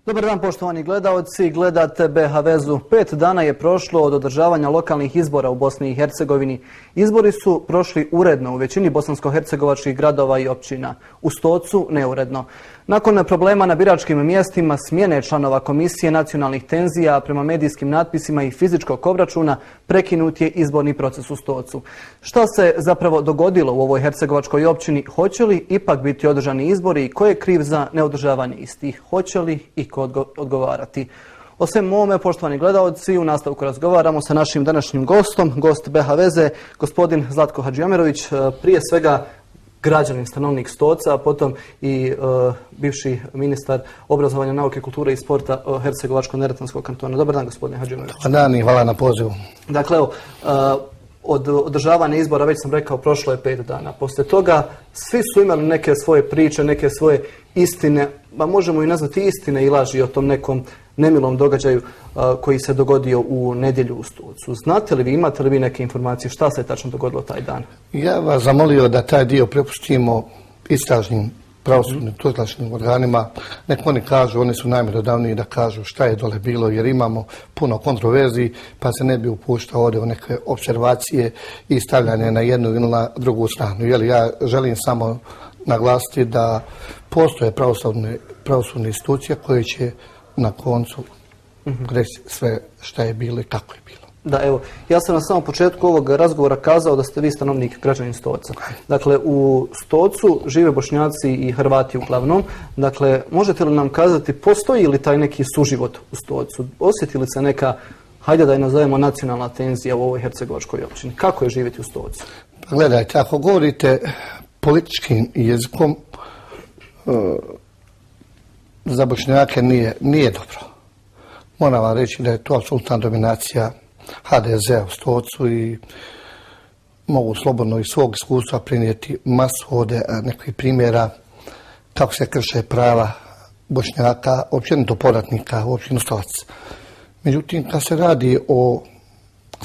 Dobar dan poštovani gledaoci, gledate BH Vezu. 5 dana je prošlo od održavanja lokalnih izbora u Bosni i Hercegovini. Izbori su prošli uredno u većini bosansko-hercegovačkih gradova i općina. U Stocu neuredno. Nakon problema na biračkim mjestima, smjene članova komisije, nacionalnih tenzija, prema medijskim natpisima i fizičkog obračuna, prekinut je izborni proces u Stocu. Šta se zapravo dogodilo u ovoj hercegovačkoj općini? Hoće li ipak biti održani izbori i ko je kriv za neodržavanje istih? Hoće li i ko odgovarati? O svem ovome, poštovani gledaoci, u nastavku razgovaramo sa našim današnjim gostom, gost BH Veze, gospodin Zlatko Hadžiomerović, prije svega građanin, stanovnik Stoca, a potom i bivši ministar obrazovanja, nauke, kulture i sporta Hercegovačko-neretvanskog kantona. Dobar dan, gospodine Hadžiomerović. Dobar dan i hvala na pozivu. Dakle, evo, od održavanja izbora, već sam rekao, prošlo je 5 dana. Poslije toga svi su imali neke svoje priče, neke svoje istine, pa možemo i nazvati istine i laži o tom nekom nemilom događaju koji se dogodio u nedjelju u Stocu. Znate li vi, imate li vi neke informacije šta se tačno dogodilo taj dan? Ja vas zamolio da taj dio prepustimo istražnim pravosudnim tužilačkim organima. Nek oni kažu, oni su najmjerodavniji da kažu šta je dole bilo, jer imamo puno kontroverzi, pa se ne bi upuštao ovdje u neke observacije i stavljanje na jednu ili na drugu stranu. Jer ja želim samo naglasiti da postoje pravosudne institucije koje će na koncu reći sve šta je bilo i kako je bilo. Da, evo, ja sam na samom početku ovog razgovora kazao da ste vi stanovnik, građanin Stoca. Dakle, u Stocu žive Bošnjaci i Hrvati uglavnom. Dakle, možete li nam kazati, postoji li taj neki suživot u Stocu? Osjeti li se neka, hajde da je nazovemo, nacionalna tenzija u ovoj hercegovačkoj općini? Kako je živjeti u Stocu? Pa gledajte, ako govorite političkim jezikom, za Bošnjake nije dobro. Moram vam reći da je to apsolutna dominacija HDZ-a u Stocu i mogu slobodno iz svog iskustva prinijeti masu ovdje nekih primjera kako se krše prava Bošnjaka, općenito povratnika u općinu Stoc. Međutim, kad se radi o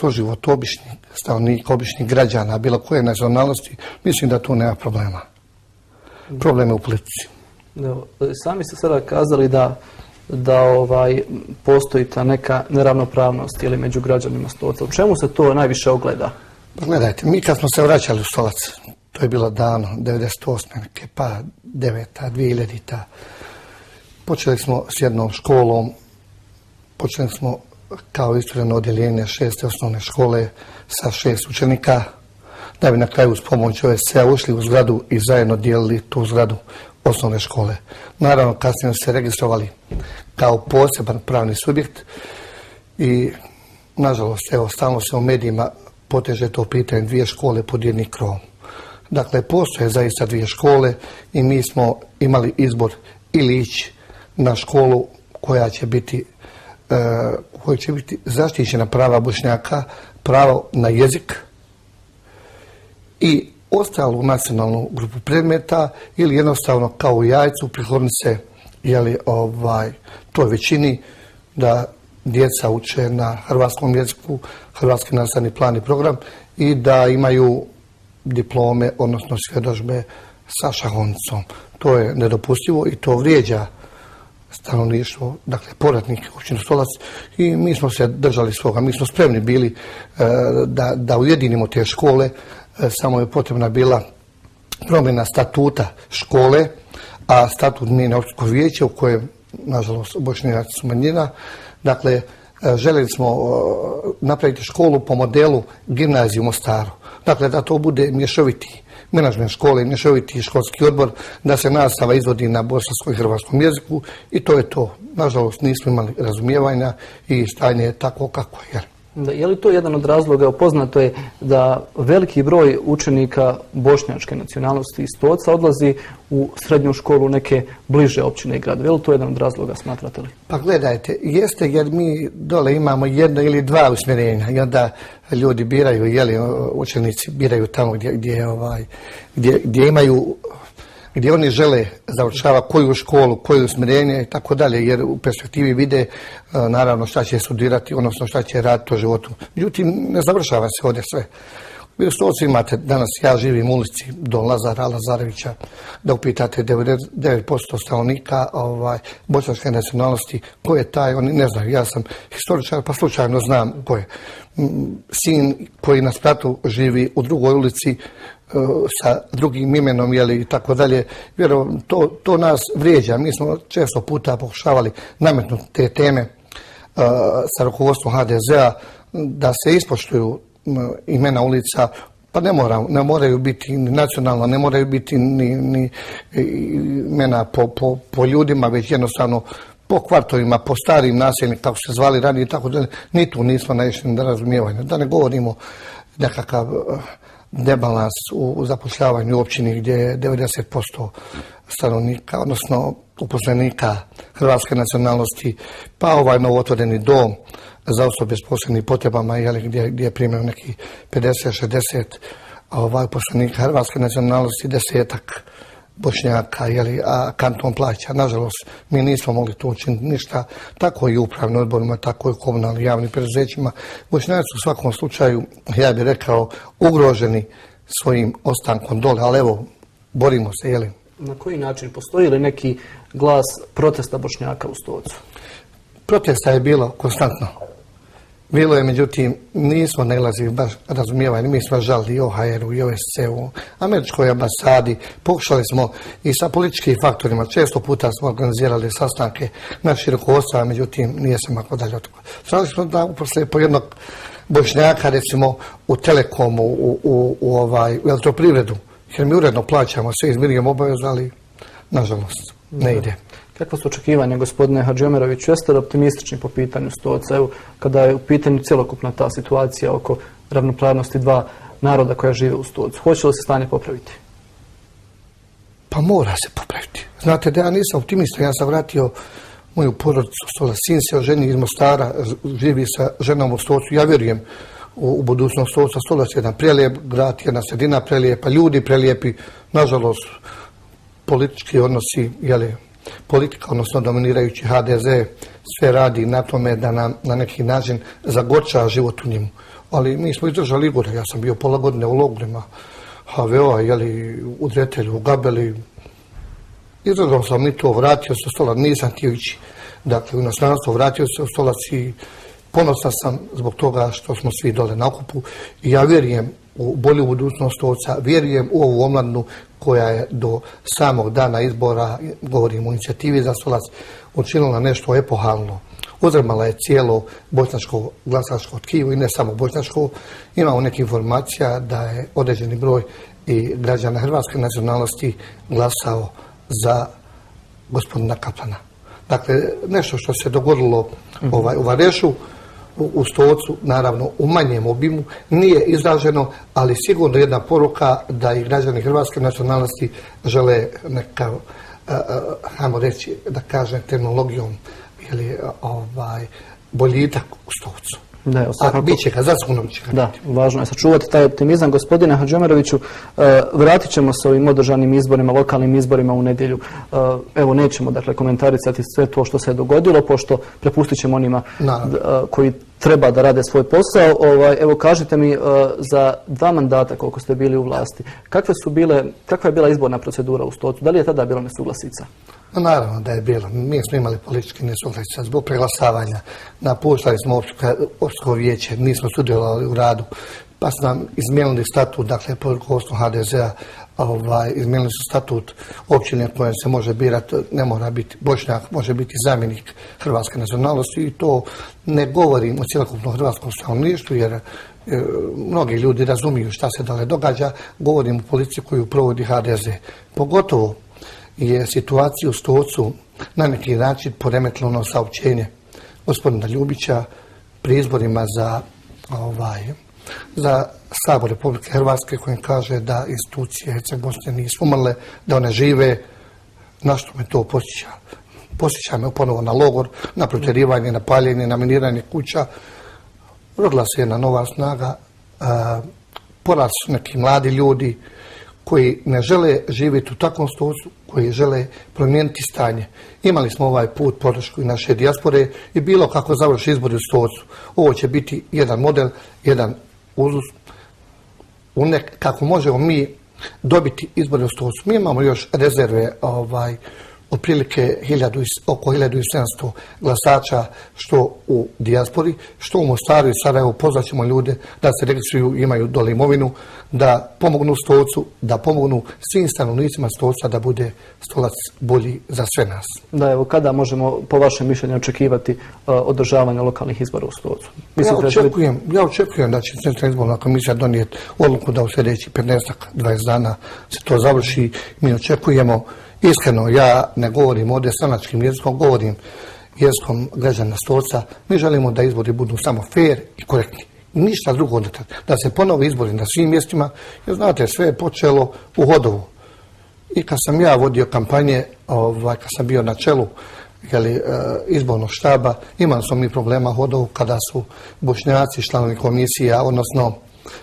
suživotu običnih stanovnika, običnih građana, bilo koje nacionalnosti, mislim da tu nema problema. Problem je u politici. Sami ste sada kazali da postoji ta neka neravnopravnost ili među građanima Stoca. U čemu se to najviše ogleda? Pa gledajte, mi kad smo se vraćali u Stolac, to je bilo davno, 98. pa 9. 2000. Počeli smo s jednom školom, počeli smo kao istuljeno odjeljenje 6. osnovne škole sa 6 učenika, da bi na kraju uz pomoć OSC-a ušli u zgradu i zajedno dijelili tu zgradu osnovne škole. Naravno, kasnije se registrovali kao poseban pravni subjekt i, nažalost, evo, stalno se u medijima poteže to pitanje 2 škole pod jednim krovom. Dakle, postoje zaista 2 škole i mi smo imali izbor ili ići na školu koja će biti zaštićena prava Bošnjaka, pravo na jezik i ostalu nacionalnu grupu predmeta ili jednostavno kao u jajcu prihodni se toj većini da djeca uče na hrvatskom jeziku, hrvatski nastavni plan i program i da imaju diplome, odnosno svjedodžbe sa šahonicom. To je nedopustivo i to vrijeđa stanovništvo, dakle povratnike općine Stolac i mi smo se držali svoga. Mi smo spremni bili da ujedinimo te škole, samo je potrebna bila promjena statuta škole, a statut mijenja općinsko vijeće u kojem, nažalost, Bošnjaci su manjina. Dakle, željeli smo napraviti školu po modelu gimnazije u Mostaru. Dakle, da to bude mješoviti menadžment škole, mješoviti školski odbor, da se nastava izvodi na bosanskom i hrvatskom jeziku i to je to. Nažalost, nismo imali razumijevanja i stanje je tako kako je. Je li to jedan od razloga? Poznato je da veliki broj učenika bošnjačke nacionalnosti iz Stoca odlazi u srednju školu neke bliže općine i gradove. Je li to jedan od razloga, smatrate li? Pa gledajte, jeste jer mi dole imamo 1 ili 2 usmjerenja i onda ljudi biraju, učenici biraju tamo gdje imaju, gdje oni žele završavati koju školu, koje usmjerenje i tako dalje, jer u perspektivi vide naravno šta će studirati, odnosno šta će raditi u životu. Međutim, ne završava se ovdje sve. Vi u Stocu imate, danas ja živim u ulici do Lazara Lazarevića, da upitate 99% stanovnika bošnjačke nacionalnosti, ko je taj, oni ne znaju. Ja sam historičar, pa slučajno znam ko je. Sin koji na Spratu živi u drugoj ulici sa drugim imenom, i tako dalje. Vjerujem, to nas vrijeđa. Mi smo često puta pokušavali nametnuti te teme sa rukovodstvom HDZ-a da se ispoštuju imena ulica, pa ne moraju biti ni nacionalno, ne moraju biti ni imena po ljudima, već jednostavno po kvartovima, po starim naseljima, kako se zvali ranije i tako dalje. Ni tu nismo naišli na razumijevanje. Da ne govorimo nekakav debalans u zapošljavanju u općini gdje je 90% stanovnika, odnosno uposlenika hrvatske nacionalnosti, pa novotvoreni dom za osobe s posebnim potrebama, gdje primaju neki 50-60 uposlenika hrvatske nacionalnosti, 10-ak Bošnjaka, a kanton plaća. Nažalost, mi nismo mogli to učiniti ništa, tako i u upravnim odborima, tako i u komunalnim javnim preduzećima. Bošnjaci u svakom slučaju, ja bih rekao, ugroženi svojim ostankom dole, ali evo, borimo se, Na koji način? Postoji li neki glas protesta Bošnjaka u Stocu? Protesta je bilo konstantno. Bilo je, međutim, nismo nailazili baš razumijevanje. Mi smo žalili i OHR-u, i OSCE-u, američkoj ambasadi. Pokušali smo i sa političkim faktorima. Često puta smo organizirali sastanke naših rukovodstva, međutim, nije se mako dalje od toga. Znali smo da uposle po jednog Bošnjaka, recimo, u Telekomu, u elektroprivredu, jer mi uredno plaćamo, sve izmirujemo obavezu, ali, nažalost, ne ide. Kakva su očekivanja, gospodine Hadžiomeroviću? Jeste li optimistični po pitanju Stoca? Evo, kada je u pitanju cjelokupna ta situacija oko ravnopravnosti dva naroda koja žive u Stocu. Hoće li se stanje popraviti? Pa mora se popraviti. Znate da ja nisam optimista, ja sam vratio moju porodicu Stola. Sin se oženi iz Mostara, živi sa ženom u Stocu. Ja vjerujem u budućnost Stoca. Stolac je jedan prelijep grad, jedna sredina prelijepa, ljudi prelijepi. Nažalost, politički odnosi, politika, odnosno dominirajući HDZ, sve radi na tome da nam na neki način zagorča život u njemu. Ali mi smo izdržali gore. Ja sam bio pola godine u logorima HVO-a, u Dretelju, u Gabeli. Izdržao sam i to, vratio se u Stolac, nisam htio ići. Dakle, u inostranstvo vratio se u Stolac i ponosan sam zbog toga što smo svi dole na okupu. I ja vjerujem u bolju budućnost Stoca, vjerujem u ovu omladnu koja je do samog dana izbora, govorim o inicijativi za Stolac, učinila nešto epohalno. Uzrmala je cijelo bošnjačko glasačko tkivo i ne samo bošnjačko. Imamo neke informacija da je određeni broj i građana hrvatske nacionalnosti glasao za gospodina Kaplana. Dakle, nešto što se dogodilo u Varešu, u Stocu, naravno u manjem obimu, nije izraženo, ali sigurno jedna poruka da i građani hrvatske nacionalnosti žele nekakav, hajmo reći, da kažem terminologijom, boljitak u Stocu. A bit će ga, zasigurno bit će ga. Da, važno je sačuvati taj optimizam. Gospodine Hadžiomeroviću, vratit ćemo se ovim održanim izborima, lokalnim izborima u nedjelju. Evo, nećemo komentarisati sve to što se je dogodilo, pošto prepustit ćemo onima koji treba da rade svoj posao. Evo, kažite mi, za 2 mandata koliko ste bili u vlasti, kakva je bila izborna procedura u Stocu? Da li je tada bilo nesuglasica? Naravno da je bilo. Mi smo imali politički nesuglasica zbog preglasavanja. Napuštali smo općinsko vijeće, nismo sudjelovali u radu, pa su nam izmijenili statut, dakle, pod rukovodstvom HDZ-a, izmijenili su statut općine kojem se može birati, ne mora biti Bošnjak, može biti zamjenik hrvatske nacionalnosti i to ne govorim o cjelokupnom hrvatskom stanovništvu, jer mnogi ljudi razumiju šta se dale događa, govorim o politici koju provodi HDZ. Pogotovo je situaciju u Stocu na neki način poremetilo ono saopćenje gospodina Ljubića pri izborima za Sabor Republike Hrvatske, kojim kaže da institucije Herceg Bosne nisu umrle, da one žive. Na što me to posjeća? Posjeća me ponovo na logor, na protjerivanje, na paljenje, na miniranje kuća. Rodila se jedna nova snaga, porasli su neki mladi ljudi koji ne žele živjeti u takvom Stocu, koji žele promijeniti stanje. Imali smo ovaj put podršku i naše dijaspore i bilo kako završi izbori u Stocu. Ovo će biti jedan model, jedan uzus. kako možemo mi dobiti izbore u Stocu. Mi imamo još rezerve otprilike oko 1700 glasača što u dijaspori, što u Mostaru i Sarajevu. Pozvaćemo ljude da se registruju, imaju dole imovinu, da pomognu Stocu, da pomognu svim stanovnicima Stoca da bude Stolac bolji za sve nas. Da, evo, kada možemo po vašem mišljenju očekivati održavanje lokalnih izbora u Stocu? Ja očekujem da će Centralna izborna komisija donijeti odluku da u sljedećih 15-20 dana se to završi. Mi očekujemo. Iskreno, ja ne govorim ovdje stranačkim jezikom, govorim jezikom građana Stoca. Mi želimo da izbori budu samo fair i korektni. Ništa drugo da se ponove izbori na svim mjestima. Jer znate, sve je počelo u Hodovu. I kad sam ja vodio kampanje, kad sam bio na čelu izbornog štaba, imali smo mi problema u Hodovu kada su Bošnjaci, članovi komisija, odnosno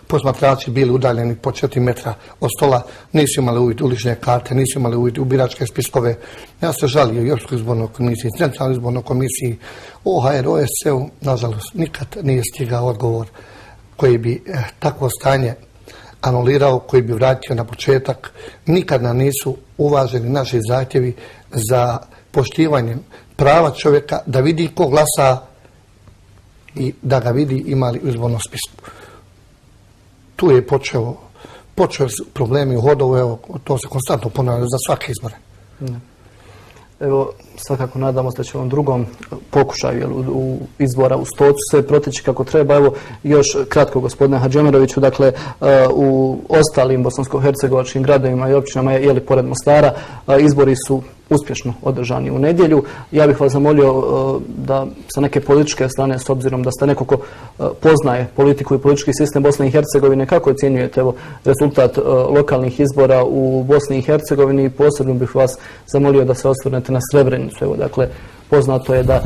posmatrači bili udaljeni po 4 metra od stola, nisu imali uvid u lične karte, nisu imali uvid u biračke spiskove. Ja se žalio i Europskoj izbornoj komisiji, Centralnoj izbornoj komisiji, OHR, OSCE-u, nažalost, nikad nije stigao odgovor koji bi takvo stanje anulirao, koji bi vratio na početak. Nikad nam nisu uvaženi naši zahtjevi za poštivanjem prava čovjeka da vidi ko glasa i da ga vidi imali u izbornom spisku. Tu je počeo problemi u Hodovu, evo, to se konstantno ponavlja za svake izbore. Evo, svakako nadamo se da će u ovom drugom pokušaju izbora u Stocu sve proteći kako treba. Evo, još kratko, gospodine Hadžemeroviću, dakle, u ostalim bosansko-hercegovačkim gradovima i općinama, pored Mostara, izbori su uspješno održani u nedjelju. Ja bih vas zamolio da sa neke političke strane, s obzirom da ste neko ko poznaje politiku i politički sistem Bosne i Hercegovine, kako ocjenjujete rezultat lokalnih izbora u Bosni i Hercegovini? Posebno bih vas zamolio da se osvrnete na Srebrenicu. Evo, dakle, poznato je da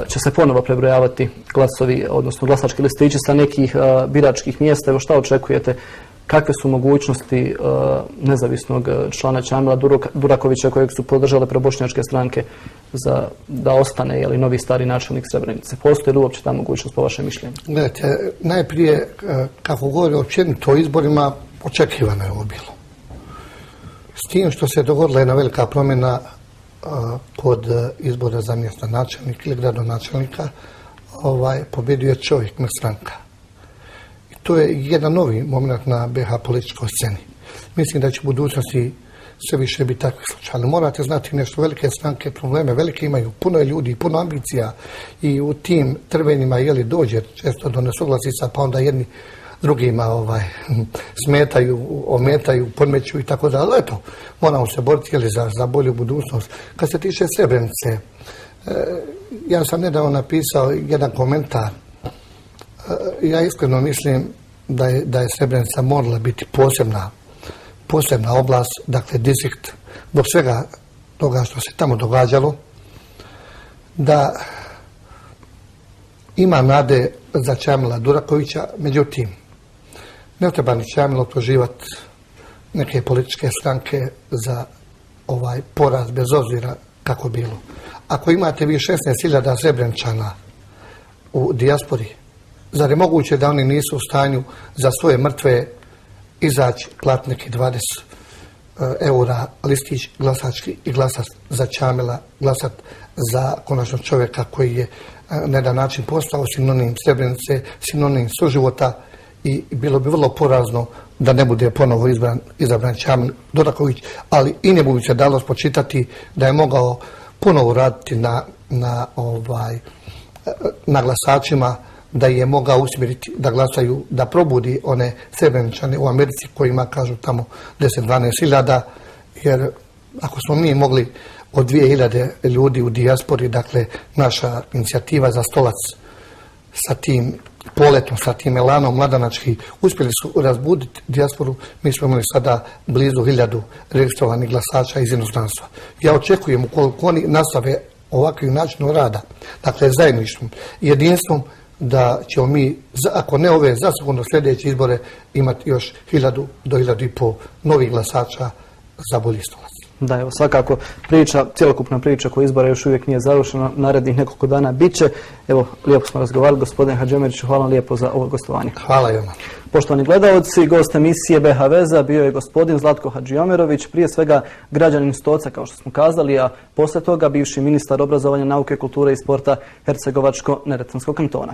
će se ponovo prebrojavati glasovi, odnosno glasački listići sa nekih biračkih mjesta. Evo, šta očekujete? Kakve su mogućnosti nezavisnog člana Čamila Durakovića, kojeg su podržale probošnjačke stranke, da ostane novi stari načelnik Srebrenice? Postoji li uopće ta mogućnost po vašem mišljenju? Gledajte, najprije, kako govori općenito o izborima, očekivano je ovo bilo. S tim što se dogodila jedna velika promjena kod izbora za mjesto načelnika ili gradonačelnika, pobjedio je čovjek, ne stranka. To je jedan novi moment na BiH političkoj sceni. Mislim da će u budućnosti sve više biti takvih slučaja. Ali morate znati nešto, velike stranke probleme, velike imaju, puno je ljudi, puno ambicija i u tim trvenjima dođe često do nesuglasica, pa onda jedni drugima smetaju, ometaju, podmeću i tako da. Ali eto, moramo se boriti za bolju budućnost. Kad se tiče Srebrenice, ja sam nedavno napisao jedan komentar. Ja iskreno mislim da je Srebrenica morala biti posebna oblast, dakle distrikt, zbog svega toga što se tamo događalo, da ima nade za Čamila Durakovića. Međutim, ne treba ni Čamila optuživati neke političke stranke za ovaj poraz, bez obzira kako bilo. Ako imate vi 16.000 Srebreničana u dijaspori, zar je moguće da oni nisu u stanju za svoje mrtve izaći, platiti neki 20 eura listić glasački i glasati za Čamila, glasati za konačno čovjeka koji je na jedan način postao sinonim Srebrenice, sinonim suživota, i bilo bi vrlo porazno da ne bude ponovo izabran Čamil Duraković, ali i ne bi se dalo spočitati da je mogao ponovo raditi na glasačima, da je mogao usmjeriti da glasaju, da probudi one Srebreničane u Americi kojima kažu tamo 10-12 hiljada, jer ako smo mi mogli od 2000 ljudi u dijaspori, dakle naša inicijativa za Stolac sa tim poletom, sa tim elanom mladanački, uspjeli su razbuditi dijasporu. Mi smo imali sada blizu 1000 registrovanih glasača iz inozemstva. Ja očekujem, ukoliko oni nastave ovakvim načinom rada, dakle zajedništvom, jedinstvom, da ćemo mi, ako ne ove, zasigurno sljedeće izbore imati još 1000 do 1500 novih glasača za bolji Stolac. Da, evo, svakako cjelokupna priča koja izbora još uvijek nije završena, narednih nekoliko dana bit će. Evo, lijepo smo razgovarali, gospodine Hadžemeriću, hvala vam lijepo za ovo gostovanje. Hvala i vama. Poštovani gledaoci, gost emisije BH Veza bio je gospodin Zlatko Hadžiomerović, prije svega građanin Stoca, kao što smo kazali, a poslije toga bivši ministar obrazovanja, nauke, kulture i sporta Hercegovačko-neretvanskog kantona.